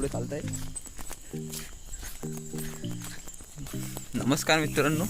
पुढे चालत आहे. नमस्कार मित्रांनो,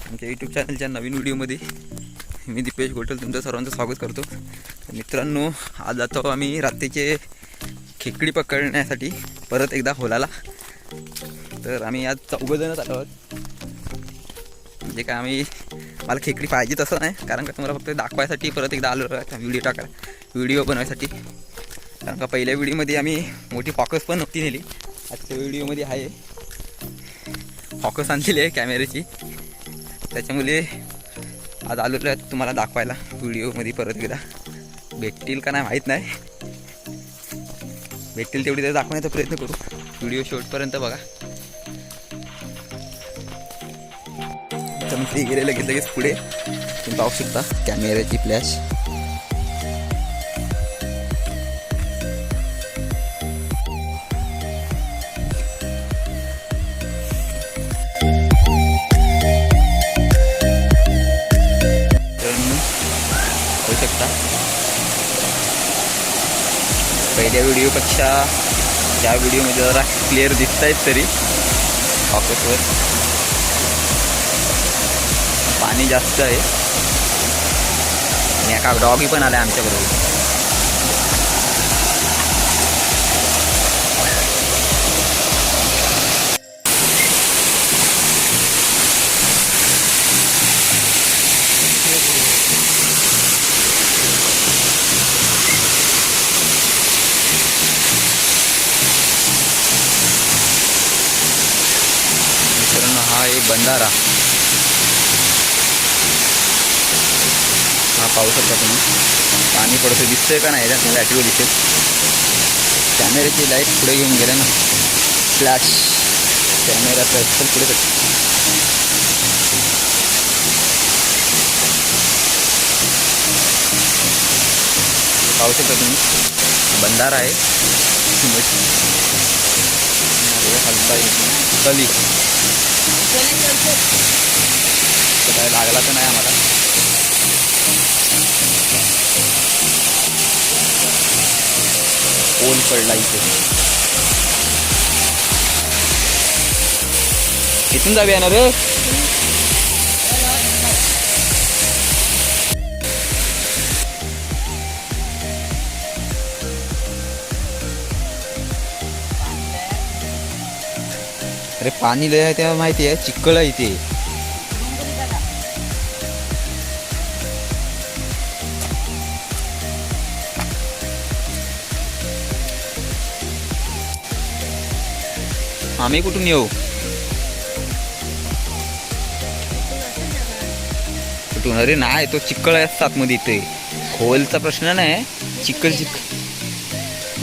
आमच्या यूट्यूब चॅनलच्या नवीन व्हिडिओमध्ये मी दीपेश गोटल तुमचं सर्वांचं स्वागत करतो. मित्रांनो, आज जातो आम्ही रात्रीचे खेकडी पकडण्यासाठी परत एकदा होलाला. तर आम्ही आज 4 जणच आलो आहोत. म्हणजे काय आम्ही मला खेकडी पाहिजे तसं नाही, कारण का तुम्हाला फक्त दाखवायसाठी परत एकदा आलो आहे व्हिडिओ बनवायसाठी. कारण का पहिल्या व्हिडिओमध्ये आम्ही मोठी फॉकस पण नव्हती नेली. आजच्या व्हिडिओमध्ये आहे फॉकस आणलेली आहे कॅमेऱ्याची, त्याच्यामुळे आज आलेलो आहे तुम्हाला दाखवायला व्हिडिओमध्ये. परत एकदा भेटतील का नाही माहीत नाही, भेटतील तेवढी तर दाखवण्याचा प्रयत्न करू. व्हिडिओ शेवटपर्यंत बघा. तर ते गेले लगेच पुढे तुम्ही पाहू शकता कॅमेऱ्याची फ्लॅश. होऊ शकता पहिल्या व्हिडिओपेक्षा त्या व्हिडिओमध्ये जरा क्लिअर दिसत आहेत तरी फॉकसवर. पाणी जास्त आहे आणि एका डॉगी पण आला आमच्याबरोबर. मित्रांनो, हा आहे बंधारा. हा पाहू शकता तुम्ही, पाणी पडतं दिसतंय का नाही त्या बॅटरीवर दिसेल. कॅमेऱ्याची लाईट पुढे घेऊन गेल्या ना, फ्लॅश कॅमेराचा तर पुढे पाहू शकता तुम्ही. बंधारा आहे कली काय लागला तर नाही आम्हाला. पोल पडला इथे. इथून जाऊया ना रे. अरे पाणी लय आहे तेव्हा माहिती आहे, चिखल आहे इथे. आम्ही कुठून येऊ? कुठून? अरे नाही, तो चिखल आहे आतमध्ये. इथे खोलचा प्रश्न नाही, चिखल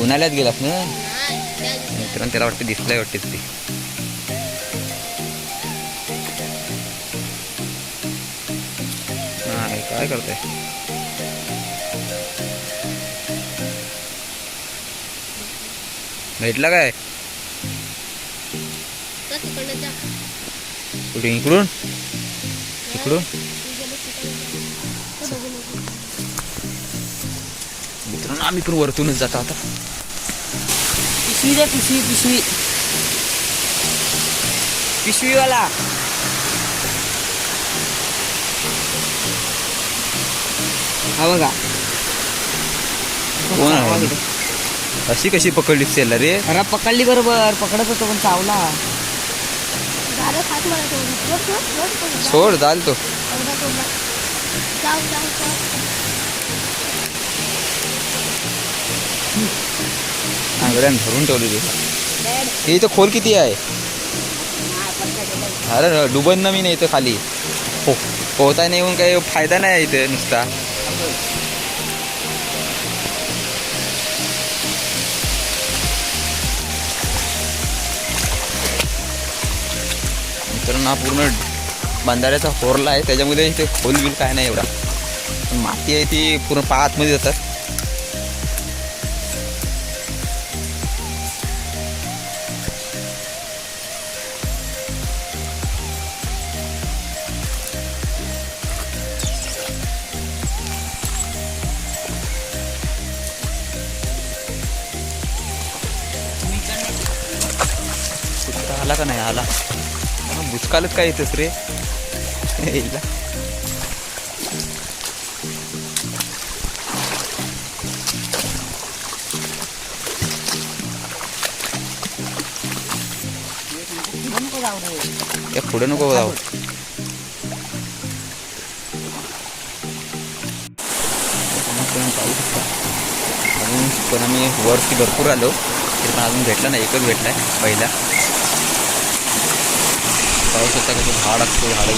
उन्हाळ्यात गेलास ना मित्रांनो. त्याला वाटतं दिसलंय वाटते ते. नाही काय करताय? भेटला काय? कुठे? इकडून इकडून मित्रांनो, आम्ही पण वरतूनच जातो आता. पिशवी दे, पिशवी पिशवी पिशवीवाला. हा बघा, कोण आहे? अशी कशी पकडली सेल रे? अरे पकडली बरोबर, पकडत होतो पण चावला. सोड जाल तो. आंगड्यान भरून ठेवली ती. इथं खोल किती आहे? अरे डुबन ना मी नाही इथं खाली. पोहता नाही येऊन काही फायदा नाही इथे नुसता. तर ना पूर्ण बंधाऱ्याचा होरला आहे, त्याच्यामध्ये इथे खोल बिल काय नाही एवढा. माती आहे ती पूर्ण आतमध्ये जातात. आला का नाही आला बुचकालच काय येतस रे हिला. नको जाऊ रे. या पुढे नको जाऊ. पाहू शकता अजून पण आम्ही वरती भरपूर आलो तरी पण अजून भेटला नाही. एकच भेटला आहे पहिला. पाहू शकता कसं झाड असतो झाडं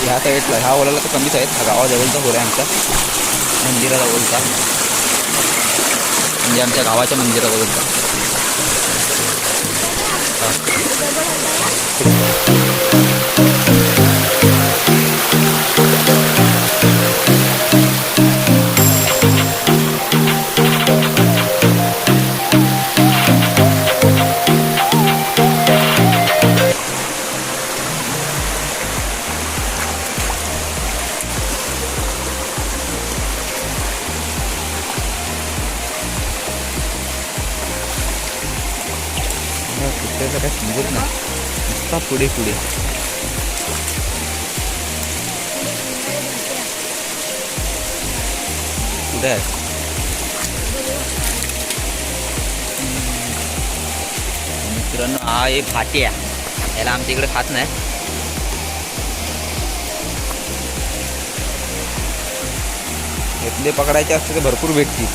ह्या साईडला ह्या ओलाला तर कमीच आहेत. हा गावाजवळचा होल आहे आमचा मंदिराजवळचा म्हणजे आमच्या गावाच्या मंदिराजवळचा. कुठल्याचं काय समजत नाही नुसता पुढे पुढे. कुठे आहे मित्रांनो? हा एक फाट्या याला आमच्या इकडे खात नाही. घेतले पकडायचे असते तर भरपूर भेटतील.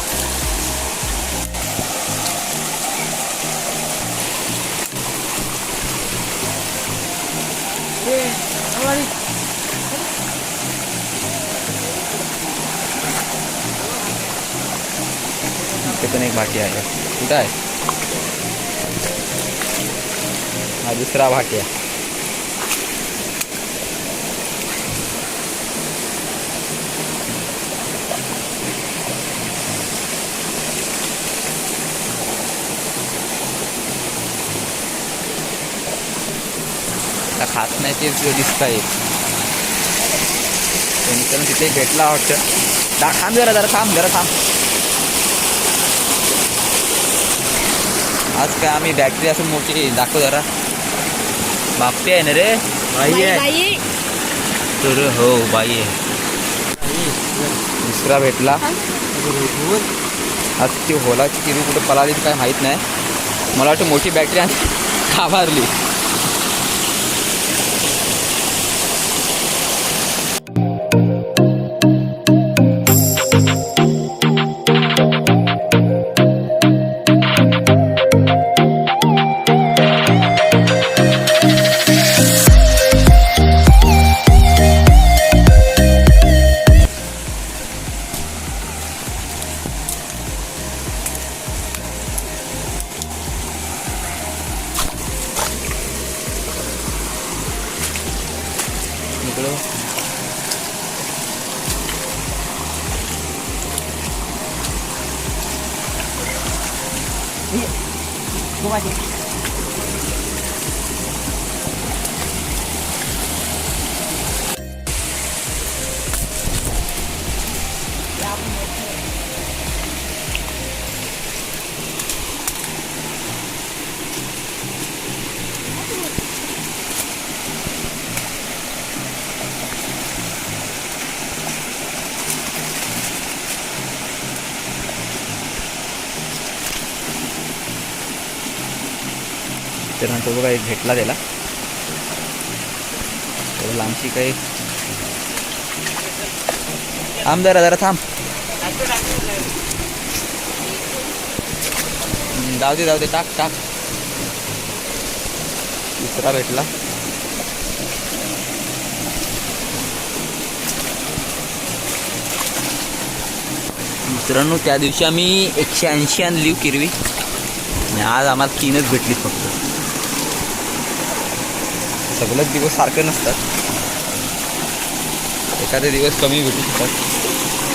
इथे पण एक भाटी आहे. कुठं आहे? हा दुसरा भाटी आहे. खात नाही ते दिसत आहे. मित्रांनो तिथे भेटला वाटतं. थांब जरा थांब. आज काय आम्ही बॅटरी असून मोठी दाखव जरा. बाप्पी आहे ना रे? बाई आहे तर हो बाई आहे. दुसरा भेटला. आज ती होलाची किरी कुठे पळाली काय माहीत नाही. मला वाटतं मोठी बॅटरी का मारली. त्यानंतर बघा एक भेटला त्याला. लांबची काही थांब जरा थांब. जाऊ दे टाक. दुसरा भेटला. मित्रांनो त्या दिवशी आम्ही 180 आणली किरवी आणि आज आम्हाला 3च भेटलीत फक्त. सगळंच दिवस सारखं नसतात. एखादे दिवस कमी भेटू शकतात.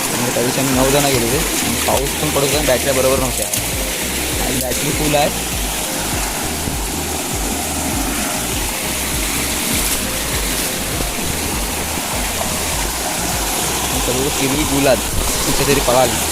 त्यामुळे त्या दिवशी आम्ही 9 जण गेलेले. पाऊस पण पडत होता. बॅटऱ्या बरोबर नव्हत्या. आणि बॅटरी फुल आहे. सर्व किरवी गुलाब कुठेतरी पळाली.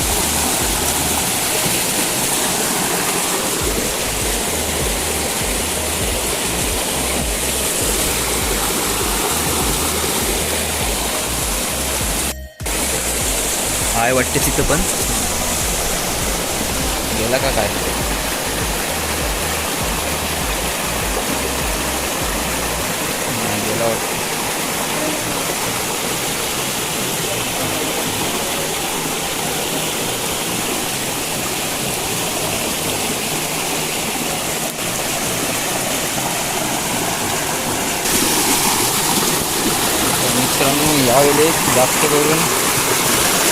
आहे वाटते तिथं पण. गेला का काय? नाही गेला वाटतं. मित्रांनो यावेळेस जास्त करून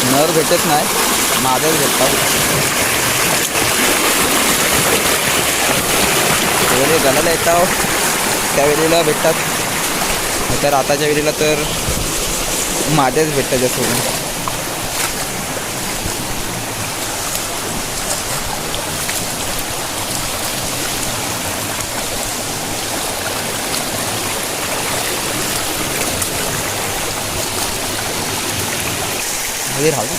नर भेटत नाही, मादच भेटतात. त्यावेळी गलाला येतात त्यावेळेला भेटतात, तर आताच्या वेळेला तर मादेच भेटतात जास्त करून. मध्ये राहू दे.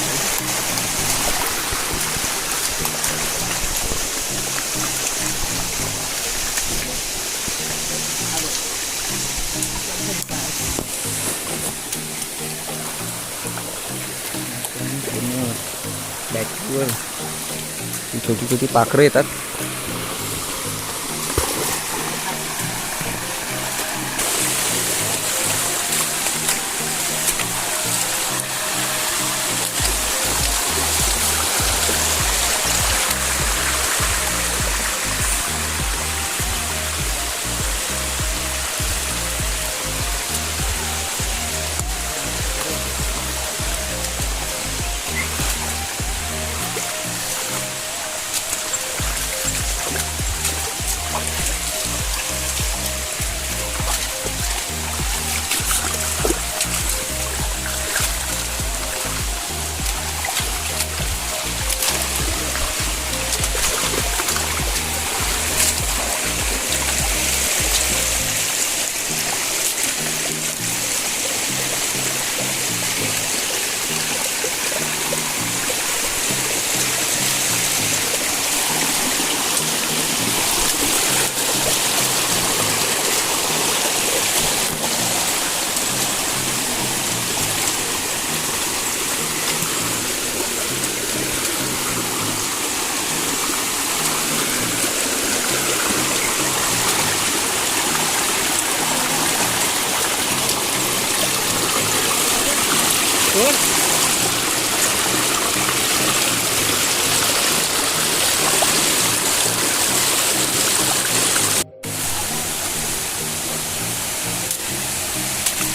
बॅटरीवर छोटी छोटी पाखरं येतात.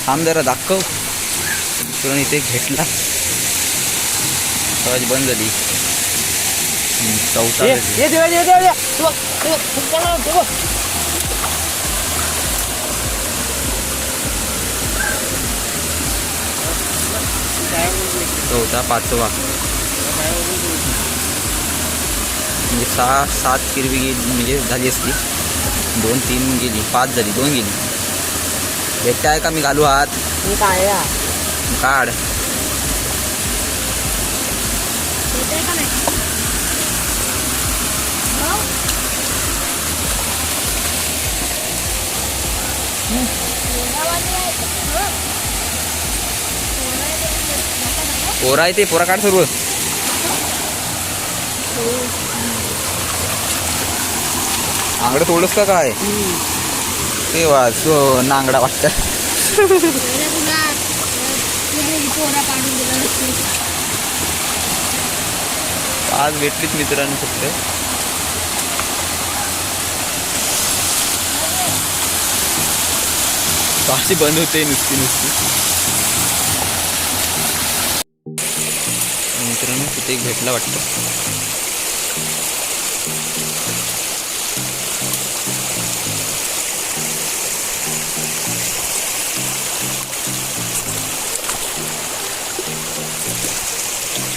थांब जरा दाखव. तुला इथे भेटला सहज बंद झाली. चौथा चौथा पाचवा म्हणजे 6-7 किरवी गेली, म्हणजे झाली असती. 2-3 गेली, 5 झाली, 2 गेली. भेटते आहे का? मी घालू हात. काढ. पोरा आहे ते, पोरा काढ सर्व. आंगड तोडलंस का काय? ते वाच नांगडा वाटतं. आज भेटलीच मित्रांनो फक्त. अशी बंद होते नुसती. मित्रांनो तिथे एक भेटला वाटतं.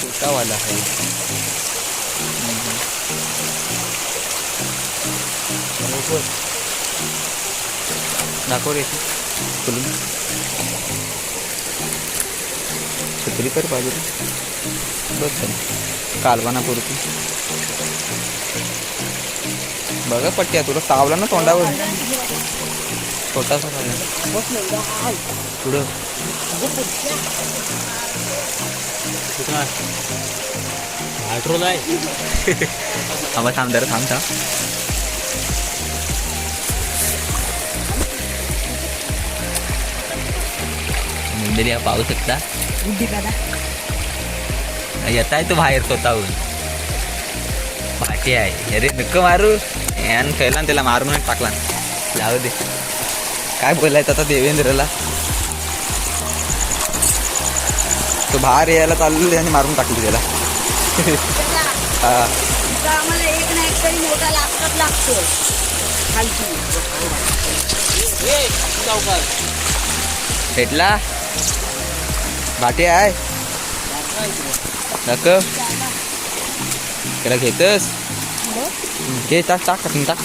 छोटा वाला है. दाखव रे खुलून. छत्री तर पाहिजे. बस कालवाना पुरती. बघा पट्ट्या तुला सावला ना तोंडावर. छोटासा पुढं पेट्रोल आहे. थांबा थांब जरा थांब थांब. मंदिर पाहू शकता येत आहे तो बाहेर स्वतःहून. भाटी आहे. अरे नको मारू यान खेळला त्याला मारून टाकला. जाऊ दे काय बोलायचं आता देवेंद्रला. तो बाहेर यायला चालू आणि मारून टाकली त्याला. हा आम्हाला एक ना एक तरी मोठा लागतच लागतो खालची. भेटला भाटी आहे नक त्याला घेतस घे टाक टाक टाकून टाक.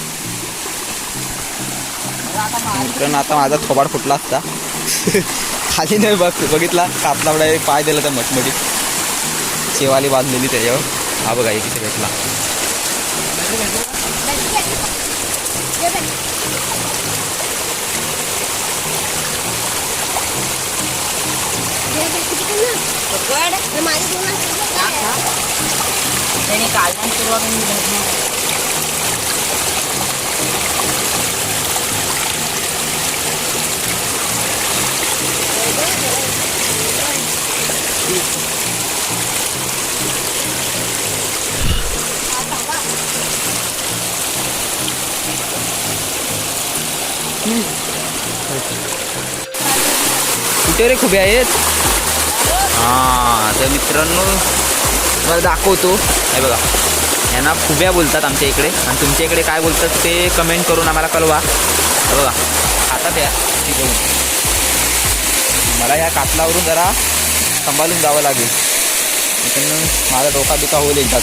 मित्रांनो आता माझा थोबाड फुटला असता. खाली नाही बघितला कापला बडा पाय दिला त्या मटमडी शेवाली बांधलेली त्याच्यावर. हा बघा एक इथे भेटला. त्याने काढण्यास सुरुवात कुठे रे खुबे आहेत. हां तर मित्रांनो मला दाखवतो. हे बघा यांना खुब्या बोलतात आमच्या इकडे आणि तुमच्या इकडे काय बोलतात ते कमेंट करून आम्हाला कळवा. हे बघा हातात या घेऊन मला या कातलावरून जरा सांभाळून जावं लागेल. मित्रांनो माझा डोका बिका होईल एकदाच.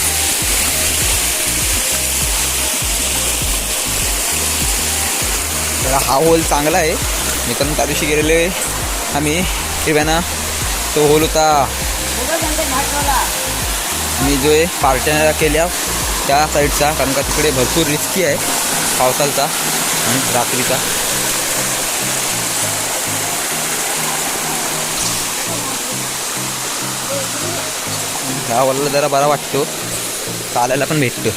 जरा हा होल चांगला आहे. मित्रांनो त्या दिवशी गेलेले आम्ही हिरव्याना तो होल होता. मी जो आहे पार्ट्या केल्या त्या साईडचा कारण का तिकडे भरपूर रिस्की आहे पावसाचा आणि रात्रीचा. ह्या वॉलला जरा बरा वाटतो चालायला पण भेटतो.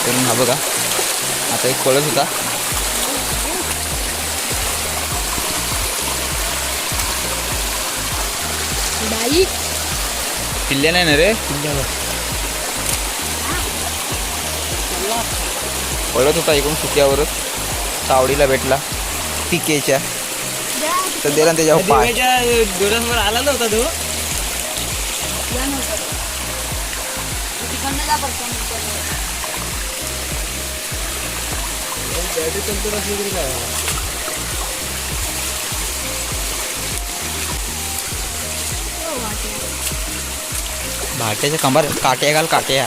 करून हा बघा आता एक पळत होता. पिल्ल्या नाही ना रे पळत होता इकडून सुक्यावरच सावडीला भेटला पिकेच्या तर दिला त्याच्यावर पाय. डोळ्यासमोर आला नव्हता तो. भाट्याच्या कंबार काट्या घाल काट्या.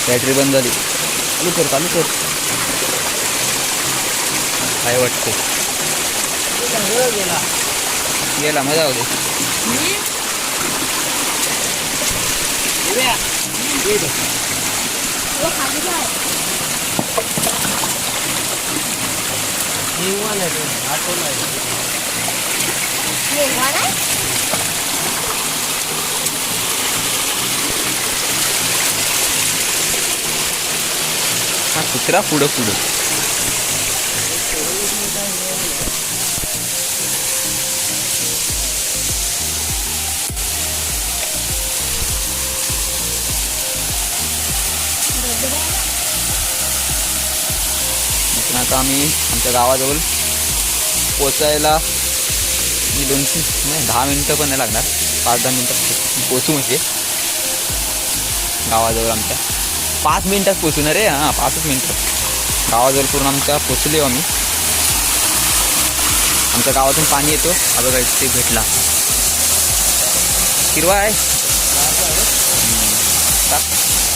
बॅटरी बंद झाली. चालू कर चालू कर. काय वाटतं गेला मजा होते. आठवण उभा नाही हा कुत्रा पुढं पुढं इथून आता आम्ही आमच्या गावाजवळ पोचायला 2-3 नाही 10 मिनटं पण नाही लागणार 5-10 मिनटं पोचू म्हणजे गावाजवळ आमच्या 5 मिनटात पोचू ना रे हां 5 मिनटं गावाजवळ पूर्ण आमच्या पोचले आम्ही आमच्या गावातून पाणी येतो हा बघा ते भेटला हिरवा आहे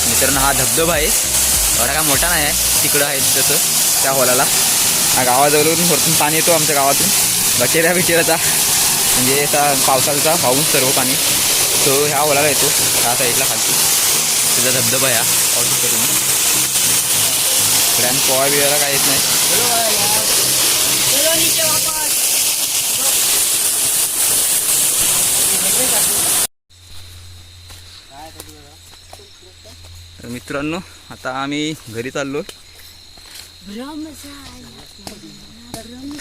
मित्रांनो हा धबधबा आहे एवढा काय मोठा नाही आहे तिकडं आहे तसं त्या होलाला हा गावाजवळून वरतून पाणी येतो आमच्या गावातून बचेऱ्या बिचेऱ्याचा म्हणजे असा पावसाचा वाहून सर्व पाणी तो ह्या होलाला येतो ह्या साईडला खालती त्याचा धबधबा ह्या पाऊस करून इकडे आणि पोहा बिळायला काय येत नाही चलो नीचे वापस तर मित्रांनो आता आम्ही घरी चाललो भ्रम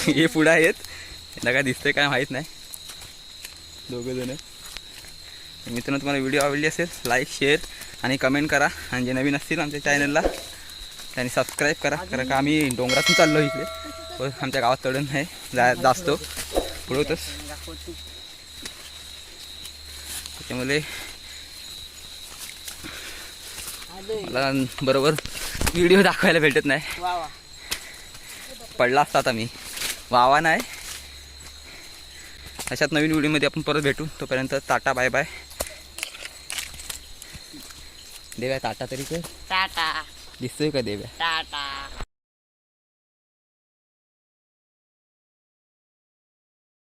हे पुढं आहेत त्यांना काय दिसतंय काय माहीत नाही दोघं जण मित्रांनो तुम्हाला व्हिडिओ आवडली असेल लाईक शेअर आणि कमेंट करा आणि जे नवीन असतील आमच्या चॅनलला त्यांनी सबस्क्राईब करा कारण का आम्ही डोंगरातून चाललो इकडे व आमच्या गावात चढण आहे जास्त पुढं होतंच त्याच्यामुळे मला बरोबर व्हिडिओ दाखवायला भेटत नाही पडला असता आता मी वावा नाही अशात नवीन व्हिडिओमध्ये आपण परत भेटू तोपर्यंत टाटा बाय बाय देव्या टाटा तरी कर टाटा दिसतोय का देव्या टाटा